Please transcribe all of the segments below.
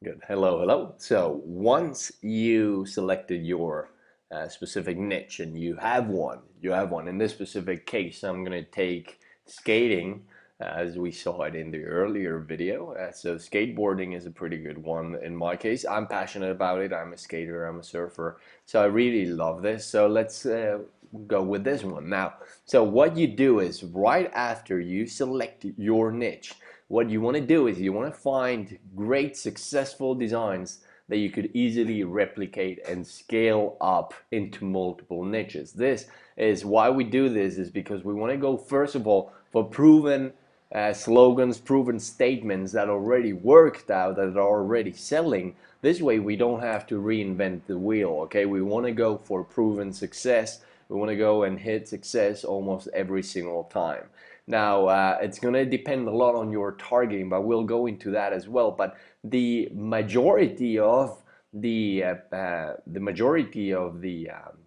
Good. Hello, hello. So once you selected your specific niche and you have one. In this specific case, I'm going to take skating as we saw it in the earlier video. So skateboarding is a pretty good one in my case. I'm passionate about it. I'm a skater, I'm a surfer. So I really love this. So let's go with this one now. So what you do is right after you select your niche, what you want to do is you want to find great successful designs that you could easily replicate and scale up into multiple niches. This is why we do this, is because we want to go first of all for proven slogans, proven statements that already worked out, that are already selling. This way we don't have to reinvent the wheel. Okay, we want to go for proven success. We want to go and hit success almost every single time. Now, it's going to depend a lot on your targeting, but we'll go into that as well. But the majority of the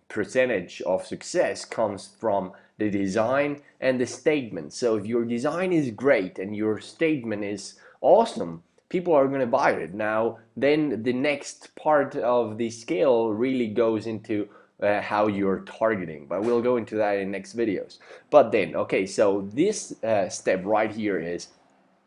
percentage of success comes from the design and the statement. So if your design is great and your statement is awesome, people are going to buy it. Now, then the next part of the scale really goes into how you're targeting, but we'll go into that in next videos. But then, okay, so this step right here is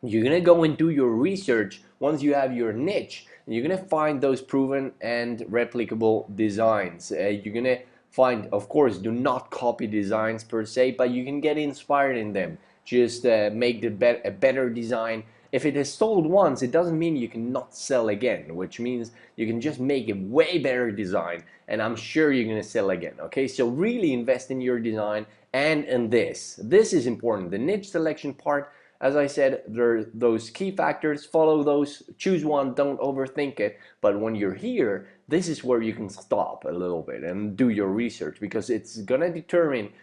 you're gonna go and do your research. Once you have your niche, you're gonna find those proven and replicable designs. You're gonna find, of course, do not copy designs per se, but you can get inspired in them. Just make a better design. If it is sold once, it doesn't mean you cannot sell again, which means you can just make a way better design, and I'm sure you're gonna sell again. Okay, so really invest in your design and in this. This is important. The niche selection part, as I said, there are those key factors. Follow those, choose one, don't overthink it. But when you're here, this is where you can stop a little bit and do your research, because it's gonna determine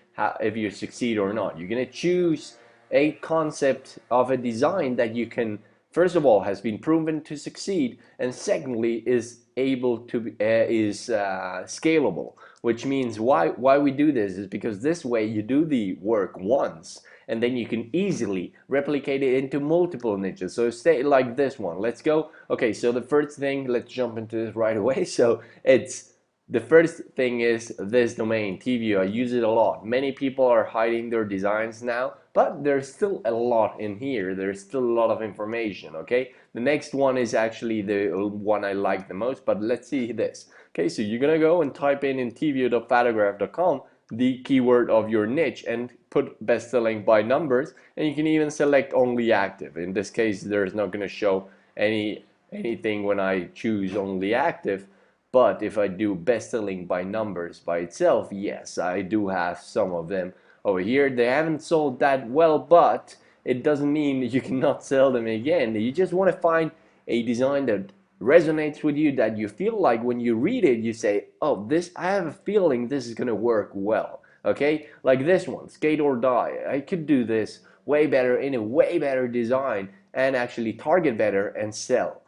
if you succeed or not. You're gonna choose a concept of a design that you can, first of all, has been proven to succeed, and secondly is able to is scalable. Which means why we do this is because this way you do the work once, and then you can easily replicate it into multiple niches. So say like this one. Let's go. Okay, so the first thing, let's jump into this right away. So it's the first thing is this domain, TView. I use it a lot. Many people are hiding their designs now, but there's still a lot in here. There's still a lot of information, okay? The next one is actually the one I like the most, but let's see this. Okay, so you're gonna go and type in tview.photographs.com the keyword of your niche and put best selling by numbers, and you can even select only active. In this case, there's not gonna show anything when I choose only active. But if I do best selling by numbers by itself, yes, I do have some of them over here. They haven't sold that well, but it doesn't mean you cannot sell them again. You just want to find a design that resonates with you, that you feel like when you read it, you say, oh, this, I have a feeling this is going to work well. Okay, like this one, Skate or Die. I could do this way better in a way better design and actually target better and sell.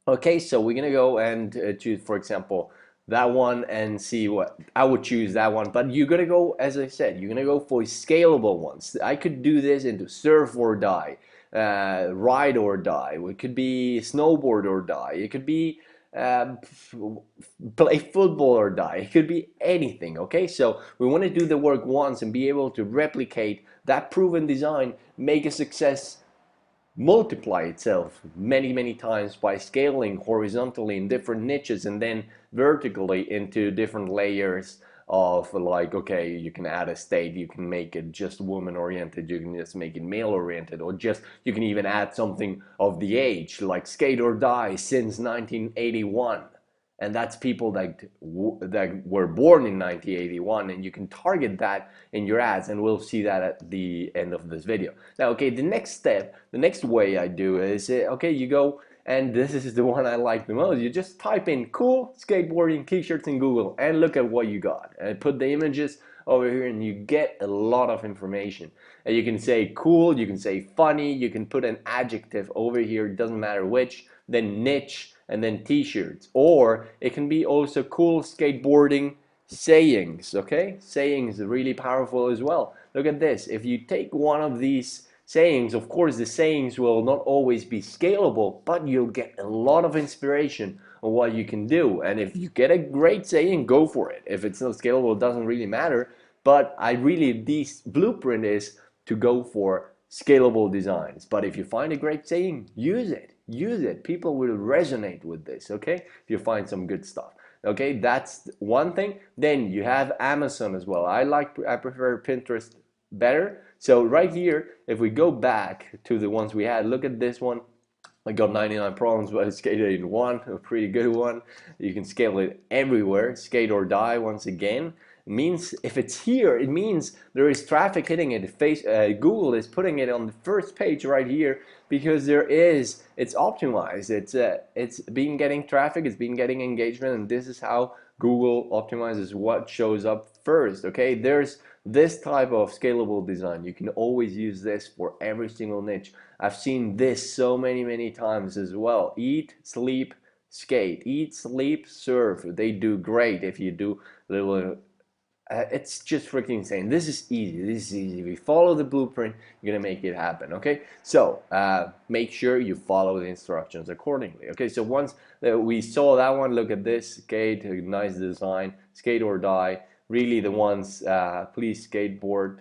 Okay, so we're gonna go and choose, for example, that one and see what I would choose that one. But you're gonna go, as I said, you're gonna go for scalable ones. I could do this into surf or die, ride or die. It could be snowboard or die. It could be um, play football or die. It could be anything. Okay, so we want to do the work once and be able to replicate that proven design, make a success, multiply itself many times by scaling horizontally in different niches and then vertically into different layers of, like, okay, you can add a state, you can make it just woman oriented, you can just make it male oriented, or just you can even add something of the age, like Skate or Die since 1981, and that's people that were born in 1981, and you can target that in your ads, and we'll see that at the end of this video. Now, okay, the next step, the next way I do is, okay, you go, and this is the one I like the most, you just type in cool skateboarding t-shirts in Google and look at what you got, and put the images over here and you get a lot of information. And you can say cool, you can say funny, you can put an adjective over here, it doesn't matter which, then niche, and then t-shirts. Or it can be also cool skateboarding sayings. Okay, sayings are really powerful as well. Look at this. If you take one of these sayings. Of course, the sayings will not always be scalable, but you'll get a lot of inspiration on what you can do. And if you get a great saying, go for it. If it's not scalable, it doesn't really matter. But this blueprint is to go for scalable designs. But if you find a great saying, use it. Use it. People will resonate with this, okay? If you find some good stuff. Okay, that's one thing. Then you have Amazon as well. I prefer Pinterest better. So right here, if we go back to the ones we had, look at this one. I got 99 problems, but I skated in one, a pretty good one. You can scale it everywhere. Skate or die, once again. It means if it's here, it means there is traffic hitting it. Google is putting it on the first page right here because it's optimized. It's been getting traffic, it's been getting engagement, and this is how Google optimizes what shows up first. Okay, there's this type of scalable design. You can always use this for every single niche. I've seen this so many times as well. Eat, sleep, skate. Eat, sleep, surf. They do great if you do little. It's just freaking insane. This is easy. This is easy. If you follow the blueprint, you're gonna make it happen. Okay. So make sure you follow the instructions accordingly. Okay. So once we saw that one, look at this. Skate, nice design. Skate or die. Really the ones. Please skateboard.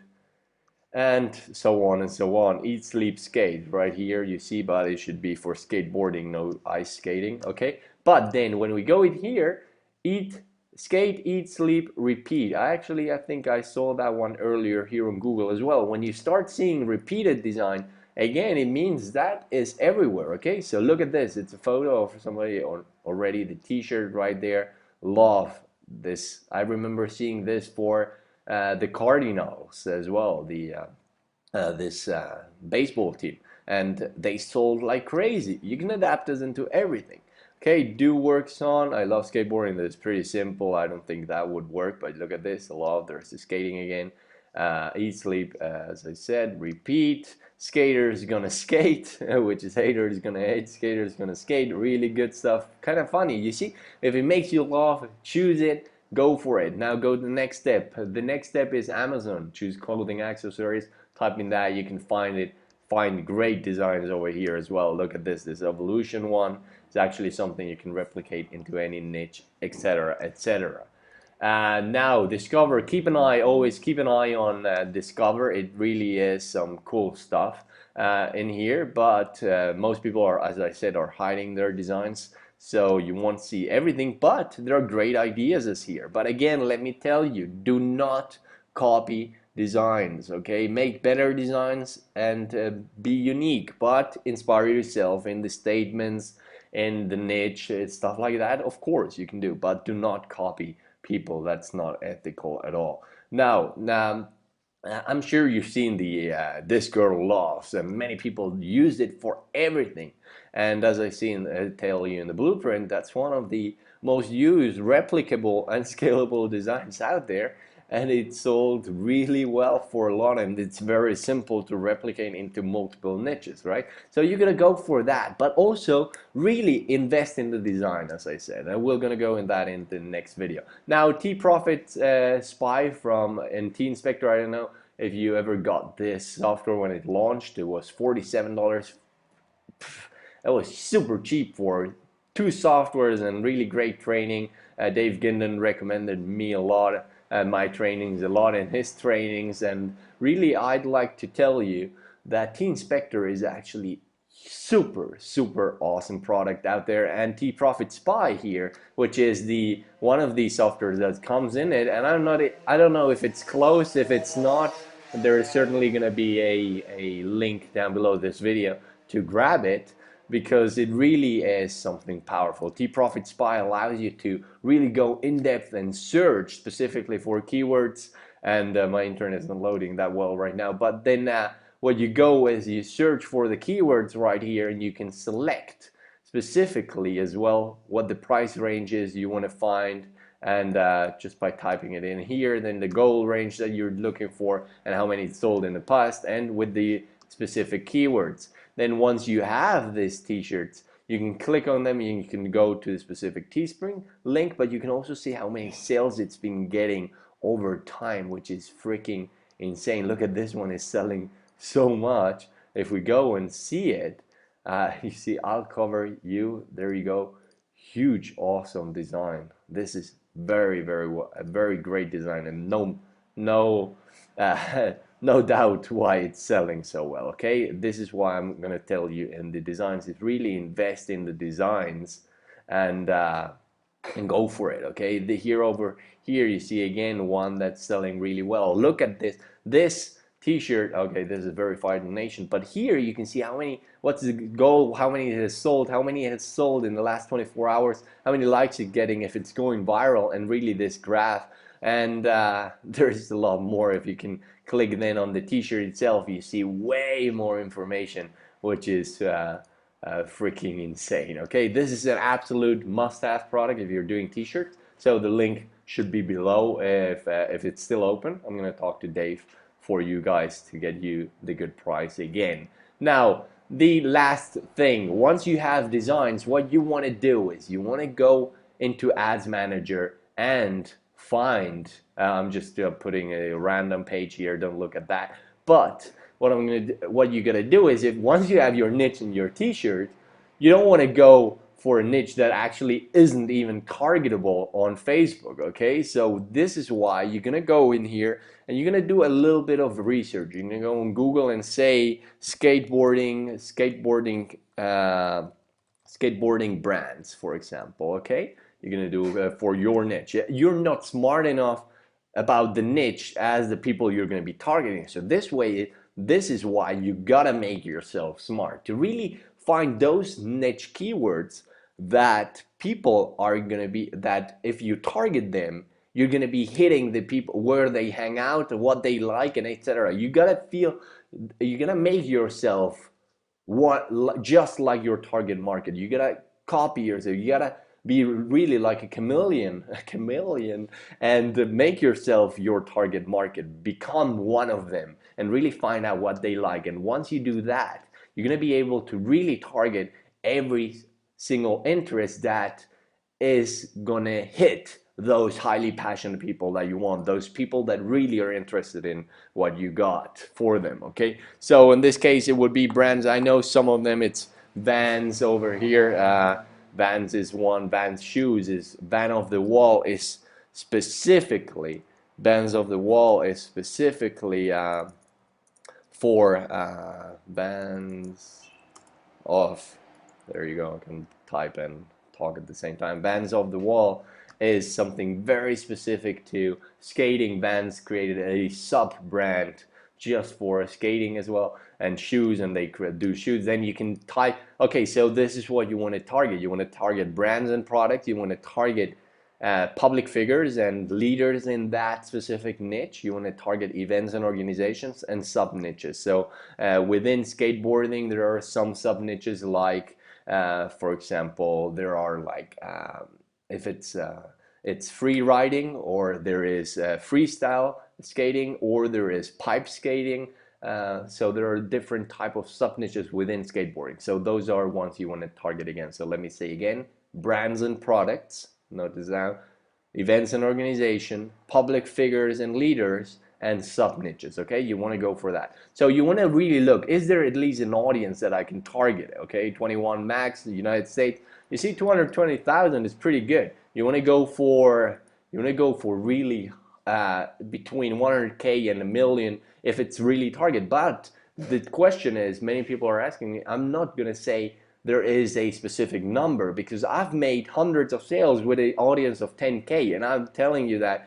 And so on and so on. Eat, sleep, skate right here you see, but it should be for skateboarding, no ice skating. Okay, but then when we go in here, eat, skate, eat, sleep, repeat. I think I saw that one earlier here on Google as well. When you start seeing repeated design, again, it means that is everywhere. Okay, so look at this. It's a photo of somebody already, the t-shirt right there. Love this. I remember seeing this for the Cardinals as well, this baseball team, and they sold like crazy. You can adapt this into everything. Okay, do works on. I love skateboarding. That's pretty simple. I don't think that would work, but look at this. I love. There's the skating again. Eat, sleep, as I said, repeat. Skaters gonna skate, which is haters gonna hate. Skaters gonna skate. Really good stuff. Kind of funny. You see, if it makes you laugh, choose it. Go for it. Now go to the next step. The next step is Amazon. Choose clothing accessories. Type in that. You can find it. Find great designs over here as well. Look at this. This evolution one is actually something you can replicate into any niche, etc., etc. Now Discover. Always keep an eye on Discover. It really is some cool stuff in here. But most people are, as I said, are hiding their designs. So you won't see everything, but there are great ideas as here. But again, let me tell you, do not copy designs, okay? Make better designs and be unique, but inspire yourself in the statements, in the niche, stuff like that. Of course you can do, but do not copy people. That's not ethical at all. Now, I'm sure you've seen the This Girl Loves, and many people use it for everything. And as I tell you in the blueprint, that's one of the most used, replicable, and scalable designs out there. And it sold really well for a lot, and it's very simple to replicate into multiple niches, right? So you're gonna go for that, but also really invest in the design, as I said, and we're gonna go in that in the next video. Now, T-Profit Spy from T-Inspector, I don't know if you ever got this software when it launched. It was $47. It was super cheap for two softwares and really great training. Dave Ginden recommended me a lot, my trainings a lot in his trainings, and really I'd like to tell you that T-Inspector is actually super awesome product out there, and T-Profit Spy here, which is the one of the softwares that comes in it, and I don't know if it's close. If it's not, there is certainly going to be a link down below this video to grab it, because it really is something powerful. T-Profit Spy allows you to really go in depth and search specifically for keywords, and my internet isn't loading that well right now, but then what you go is you search for the keywords right here, and you can select specifically as well what the price range is you want to find, and just by typing it in here, then the goal range that you're looking for and how many sold in the past, and with the specific keywords. Then once you have these t-shirts, you can click on them and you can go to the specific Teespring link, but you can also see how many sales it's been getting over time, which is freaking insane. Look at this one, is selling so much. if we go and see it, you see I'll cover you, there you go, huge awesome design. This is a very great design, and no no doubt why it's selling so well. Okay, this is why I'm gonna tell you in the designs is really invest in the designs and go for it. Okay, here over here you see again one that's selling really well. Look at this t-shirt. Okay, this is verified nation, but here you can see how many, what's the goal, how many it has sold, how many it has sold in the last 24 hours, how many likes it's getting, if it's going viral, and really this graph. And there's a lot more. If you can click then on the t-shirt itself, you see way more information, which is freaking insane. Okay, this is an absolute must-have product if you're doing t-shirts. So the link should be below if it's still open. I'm gonna talk to Dave for you guys to get you the good price again. Now, the last thing, once you have designs, what you want to do is you want to go into Ads Manager and find, I'm just putting a random page here, don't look at that, but what you're gonna do is, if once you have your niche in your t-shirt, you don't want to go for a niche that actually isn't even targetable on Facebook. Okay, so this is why you're gonna go in here and you're gonna do a little bit of research. You're gonna go on Google and say skateboarding brands, for example. Okay, you're gonna do for your niche. You're not smart enough about the niche as the people you're going to be targeting. So this is why you gotta make yourself smart to really find those niche keywords that people are going to be, that if you target them, you're going to be hitting the people where they hang out and what they like and etc. You gotta make yourself just like your target market. You gotta copy yourself. You gotta be really like a chameleon, and make yourself your target market. Become one of them and really find out what they like. And once you do that, you're gonna be able to really target every single interest that is gonna hit those highly passionate people that you want, those people that really are interested in what you got for them. Okay, so in this case it would be brands. I know some of them, it's Vans over here. Vans is one. Vans shoes is Van of the Wall is specifically Vans of the Wall is specifically for Vans of, there you go, I can type and talk at the same time. Vans of the Wall is something very specific to skating. Vans created a sub brand just for skating as well, and shoes, and they do shoes. Then you can type, okay, so this is what you want to target. You want to target brands and products. You want to target public figures and leaders in that specific niche. You want to target events and organizations and sub niches. So within skateboarding, there are some sub niches, like for example, there are like if it's free riding, or there is freestyle skating, or there is pipe skating. So there are different type of sub niches within skateboarding. So those are ones you want to target again. So let me say again: brands and products, notice down, events and organization, public figures and leaders, and sub niches. Okay, you want to go for that. So you want to really look, is there at least an audience that I can target? Okay, 21 max, the United States. You see 220,000 is pretty good. You want to go for really between 100K and a million if it's really target. But the question is, many people are asking me, I'm not gonna say there is a specific number, because I've made hundreds of sales with an audience of 10K, and I'm telling you that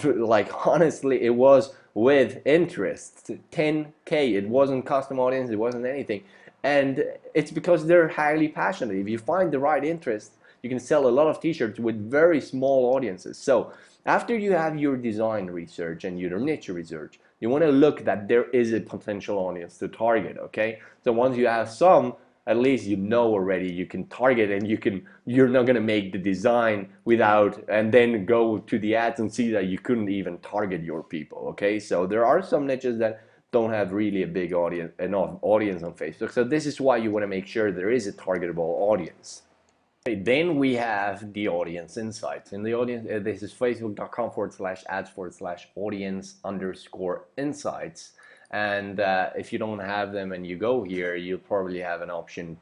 like honestly, it was with interest, 10K. It wasn't custom audience, it wasn't anything. And it's because they're highly passionate. If you find the right interest, you can sell a lot of t-shirts with very small audiences. So after you have your design research and your niche research, you want to look that there is a potential audience to target. Okay, so once you have some, at least you know already you can target, and you're not going to make the design without and then go to the ads and see that you couldn't even target your people. Okay, so there are some niches that don't have really a big audience, enough audience on Facebook. So this is why you want to make sure there is a targetable audience. Okay, then we have the audience insights. In the audience, this is facebook.com/ads/audience_insights. And if you don't have them and you go here, you'll probably have an option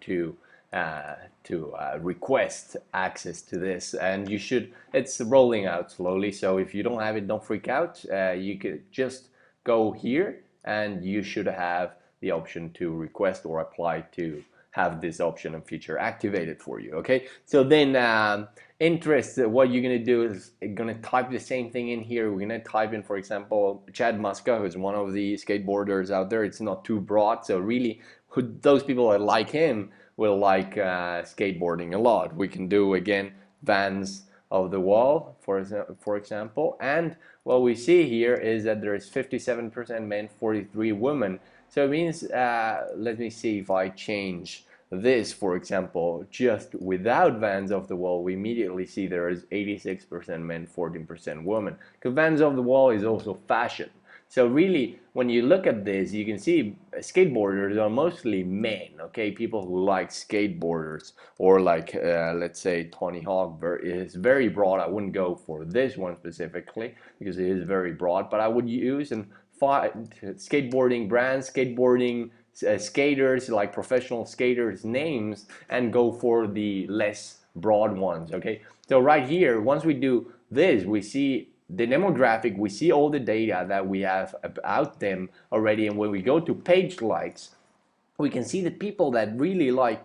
uh, to request access to this, and you should, it's rolling out slowly, so if you don't have it, don't freak out. You could just go here and you should have the option to request or apply to have this option and feature activated for you. Okay, so then interest, what you're gonna do is you're gonna type the same thing in here. We're gonna type in, for example, Chad Muska, who's one of the skateboarders out there. It's not too broad, so really those people that like him will like skateboarding a lot. We can do again Vans of the Wall, for example, and what we see here is that there is 57% men, 43 women. So it means, let me see if I change this, for example, just without Vans of the Wall, we immediately see there is 86% men, 14% women. Because Vans of the Wall is also fashion. So really, when you look at this, you can see skateboarders are mostly men, okay? People who like skateboarders, or like, let's say, Tony Hawk is very broad. I wouldn't go for this one specifically because it is very broad, but I would use and find skateboarding brands, skateboarding skaters, like professional skaters names, and go for the less broad ones, okay? So right here, once we do this, we see the demographic, we see all the data that we have about them already, and when we go to page likes, we can see the people that really like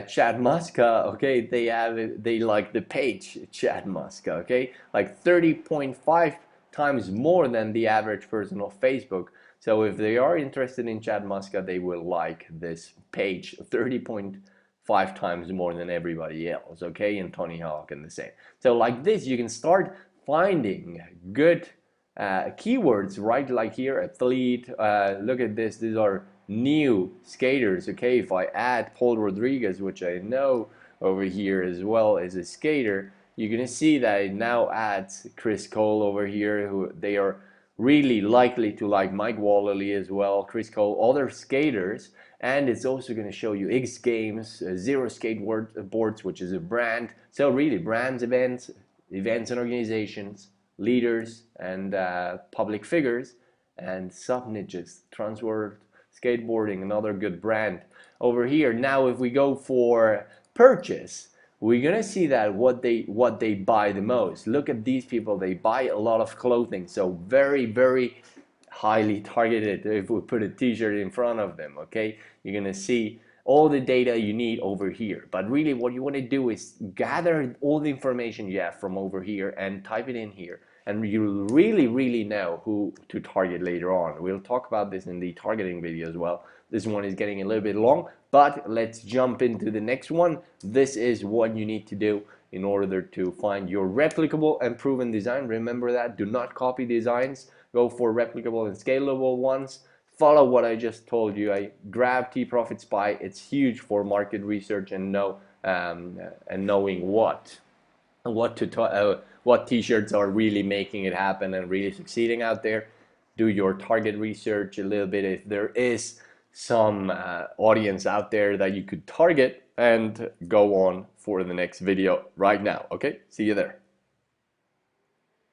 Chad Muska, okay, they like the page Chad Muska, okay, like 30.5 times more than the average person on Facebook. So if they are interested in Chad Muska, they will like this page 30.5 times more than everybody else, okay, and Tony Hawk and the same. So like this, you can start finding good keywords, right? Like here, athlete, look at this, these are new skaters, okay? If I add Paul Rodriguez, which I know over here as well as a skater, you're gonna see that it now adds Chris Cole over here, who they are really likely to like Mike Wallerly as well, Chris Cole, other skaters, and it's also going to show you X Games, Zero Skateboards, which is a brand. So really, brands, events and organizations, leaders and public figures, and sub niches, Transworld Skateboarding, another good brand over here. Now, if we go for purchase, we're gonna see that what they buy the most. Look at these people, they buy a lot of clothing, so very highly targeted. If we put a t-shirt in front of them, okay, you're gonna see all the data you need over here. But really what you want to do is gather all the information you have from over here and type it in here, and you'll really know who to target later on. We'll talk about this in the targeting video as well. This one is getting a little bit long, but let's jump into the next one. This is what you need to do in order to find your replicable and proven design. Remember that, do not copy designs, go for replicable and scalable ones. Follow what I just told you. I grab T-Profit Spy. It's huge for market research and knowing what t-shirts are really making it happen and really succeeding out there. Do your target research a little bit if there is some audience out there that you could target, and go on for the next video right now. Okay, see you there.